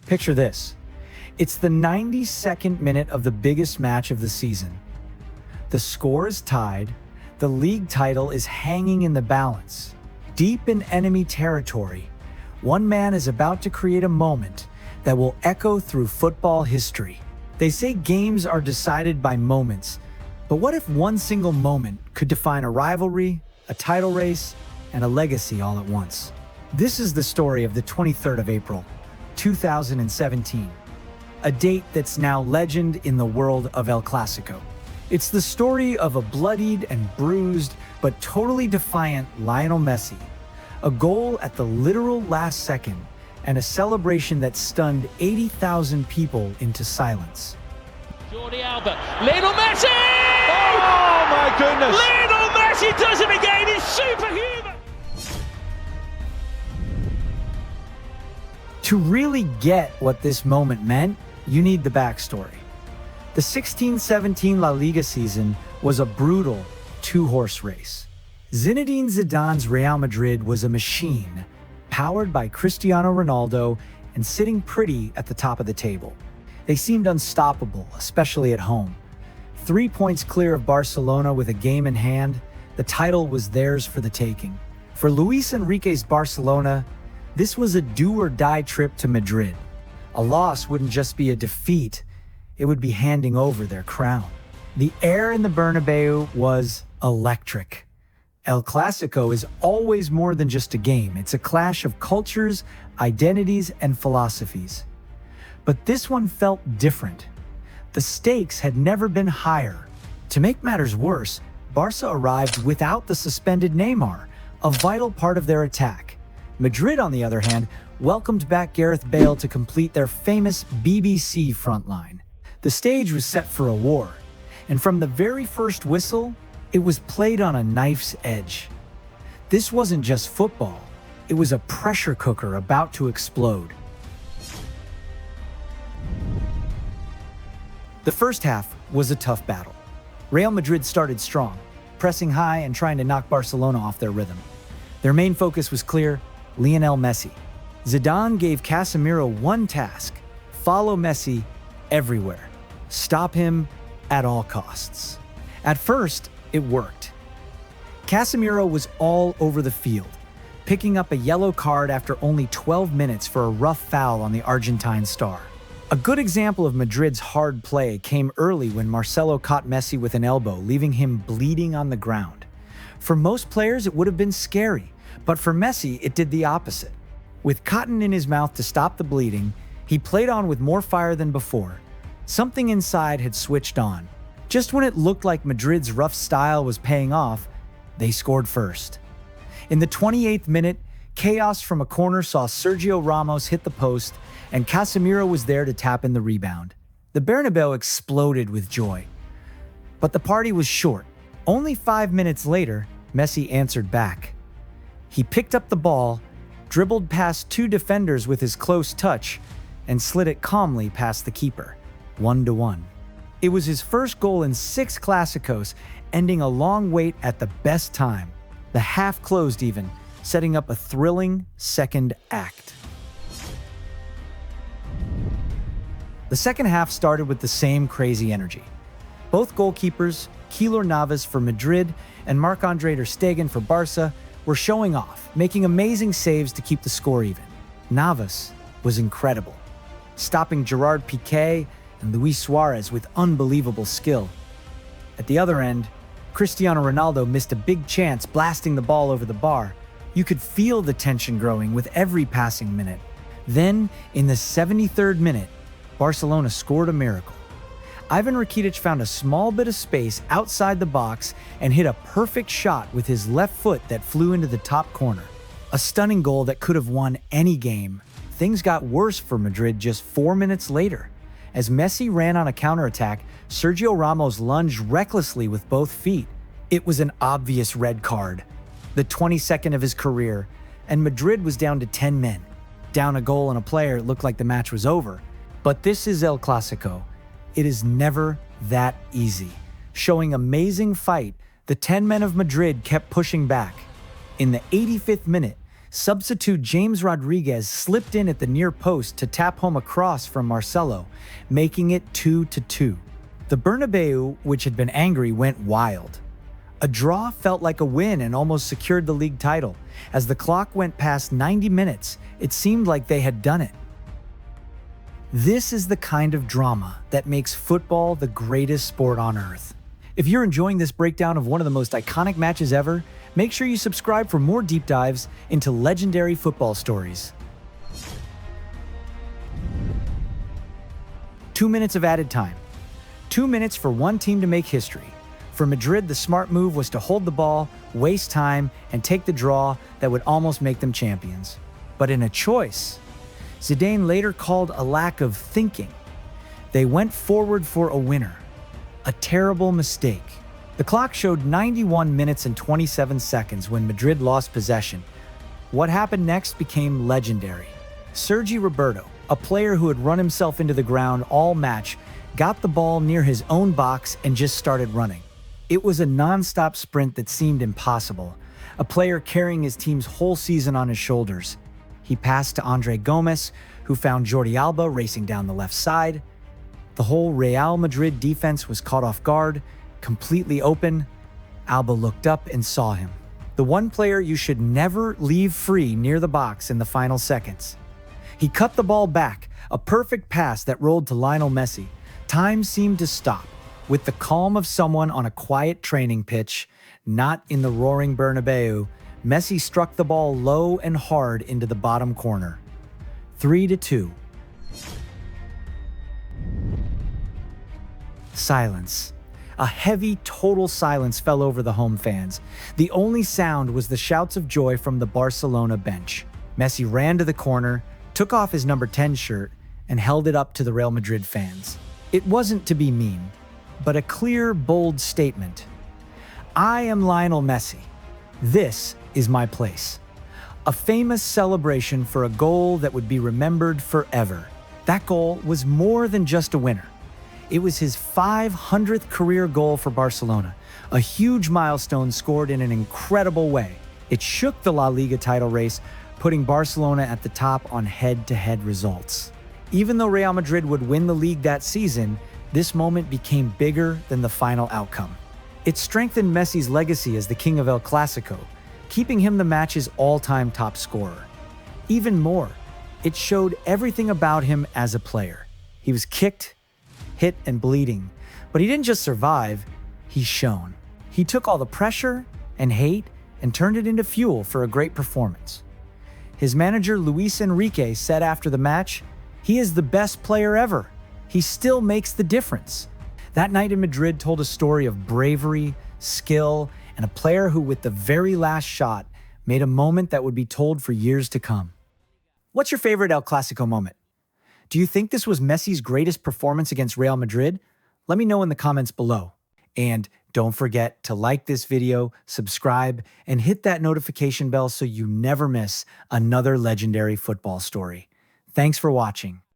Picture this. It's the 92nd minute of the biggest match of the season. The score is tied. The league title is hanging in the balance. Deep in enemy territory, one man is about to create a moment that will echo through football history. They say games are decided by moments, but what if one single moment could define a rivalry, a title race, and a legacy all at once? This is the story of the 23rd of April, 2017, a date that's now legend in the world of El Clásico. It's the story of a bloodied and bruised, but totally defiant Lionel Messi, a goal at the literal last second, and a celebration that stunned 80,000 people into silence. Jordi Alba, Lionel Messi! Oh my goodness! Lionel Messi does it again, he's superhuman! To really get what this moment meant, you need the backstory. The 16-17 La Liga season was a brutal two-horse race. Zinedine Zidane's Real Madrid was a machine, powered by Cristiano Ronaldo and sitting pretty at the top of the table. They seemed unstoppable, especially at home. 3 points clear of Barcelona with a game in hand, the title was theirs for the taking. For Luis Enrique's Barcelona, this was a do-or-die trip to Madrid. A loss wouldn't just be a defeat, it would be handing over their crown. The air in the Bernabéu was electric. El Clásico is always more than just a game. It's a clash of cultures, identities, and philosophies. But this one felt different. The stakes had never been higher. To make matters worse, Barca arrived without the suspended Neymar, a vital part of their attack. Madrid, on the other hand, welcomed back Gareth Bale to complete their famous BBC frontline. The stage was set for a war, and from the very first whistle, it was played on a knife's edge. This wasn't just football, it was a pressure cooker about to explode. The first half was a tough battle. Real Madrid started strong, pressing high and trying to knock Barcelona off their rhythm. Their main focus was clear: Lionel Messi. Zidane gave Casemiro one task: follow Messi everywhere. Stop him at all costs. At first, it worked. Casemiro was all over the field, picking up a yellow card after only 12 minutes for a rough foul on the Argentine star. A good example of Madrid's hard play came early when Marcelo caught Messi with an elbow, leaving him bleeding on the ground. For most players, it would have been scary, but for Messi, it did the opposite. With cotton in his mouth to stop the bleeding, he played on with more fire than before. Something inside had switched on. Just when it looked like Madrid's rough style was paying off, they scored first. In the 28th minute, chaos from a corner saw Sergio Ramos hit the post, and Casemiro was there to tap in the rebound. The Bernabéu exploded with joy. But the party was short. Only 5 minutes later, Messi answered back. He picked up the ball, dribbled past 2 defenders with his close touch, and slid it calmly past the keeper, 1-1. It was his first goal in 6 Clásicos, ending a long wait at the best time. The half closed even, setting up a thrilling second act. The second half started with the same crazy energy. Both goalkeepers, Keylor Navas for Madrid and Marc-Andre ter Stegen for Barca, were showing off, making amazing saves to keep the score even. Navas was incredible, stopping Gerard Piqué and Luis Suarez with unbelievable skill. At the other end, Cristiano Ronaldo missed a big chance blasting the ball over the bar. You could feel the tension growing with every passing minute. Then, in the 73rd minute, Barcelona scored a miracle. Ivan Rakitic found a small bit of space outside the box and hit a perfect shot with his left foot that flew into the top corner. A stunning goal that could have won any game. Things got worse for Madrid just 4 minutes later. As Messi ran on a counterattack, Sergio Ramos lunged recklessly with both feet. It was an obvious red card, the 22nd of his career, and Madrid was down to 10 men. Down a goal and a player, it looked like the match was over. But this is El Clásico. It is never that easy. Showing amazing fight, the 10 men of Madrid kept pushing back. In the 85th minute, Substitute James Rodriguez slipped in at the near post to tap home a cross from Marcelo, making it 2-2. The Bernabéu, which had been angry, went wild. A draw felt like a win and almost secured the league title. As the clock went past 90 minutes, it seemed like they had done it. This is the kind of drama that makes football the greatest sport on earth. If you're enjoying this breakdown of one of the most iconic matches ever, make sure you subscribe for more deep dives into legendary football stories. 2 minutes of added time. 2 minutes for one team to make history. For Madrid, the smart move was to hold the ball, waste time, and take the draw that would almost make them champions. But in a choice, Zidane later called a lack of thinking. They went forward for a winner. A terrible mistake. The clock showed 91 minutes and 27 seconds when Madrid lost possession. What happened next became legendary. Sergi Roberto, a player who had run himself into the ground all match, got the ball near his own box and just started running. It was a non-stop sprint that seemed impossible, a player carrying his team's whole season on his shoulders. He passed to Andre Gomes, who found Jordi Alba racing down the left side. The whole Real Madrid defense was caught off guard, completely open. Alba looked up and saw him. The one player you should never leave free near the box in the final seconds. He cut the ball back, a perfect pass that rolled to Lionel Messi. Time seemed to stop. With the calm of someone on a quiet training pitch, not in the roaring Bernabéu, Messi struck the ball low and hard into the bottom corner. 3-2. Silence. A heavy, total silence fell over the home fans. The only sound was the shouts of joy from the Barcelona bench. Messi ran to the corner, took off his number 10 shirt, and held it up to the Real Madrid fans. It wasn't to be mean, but a clear, bold statement. I am Lionel Messi. This is my place. A famous celebration for a goal that would be remembered forever. That goal was more than just a winner. It was his 500th career goal for Barcelona, a huge milestone scored in an incredible way. It shook the La Liga title race, putting Barcelona at the top on head-to-head results. Even though Real Madrid would win the league that season, this moment became bigger than the final outcome. It strengthened Messi's legacy as the king of El Clásico, keeping him the match's all-time top scorer. Even more, it showed everything about him as a player. He was kicked, hit, and bleeding, but he didn't just survive, he shone. He took all the pressure and hate and turned it into fuel for a great performance. His manager Luis Enrique said after the match, "He is the best player ever. He still makes the difference." That night in Madrid told a story of bravery, skill, and a player who, with the very last shot, made a moment that would be told for years to come. What's your favorite El Clásico moment? Do you think this was Messi's greatest performance against Real Madrid? Let me know in the comments below. And don't forget to like this video, subscribe, and hit that notification bell so you never miss another legendary football story. Thanks for watching.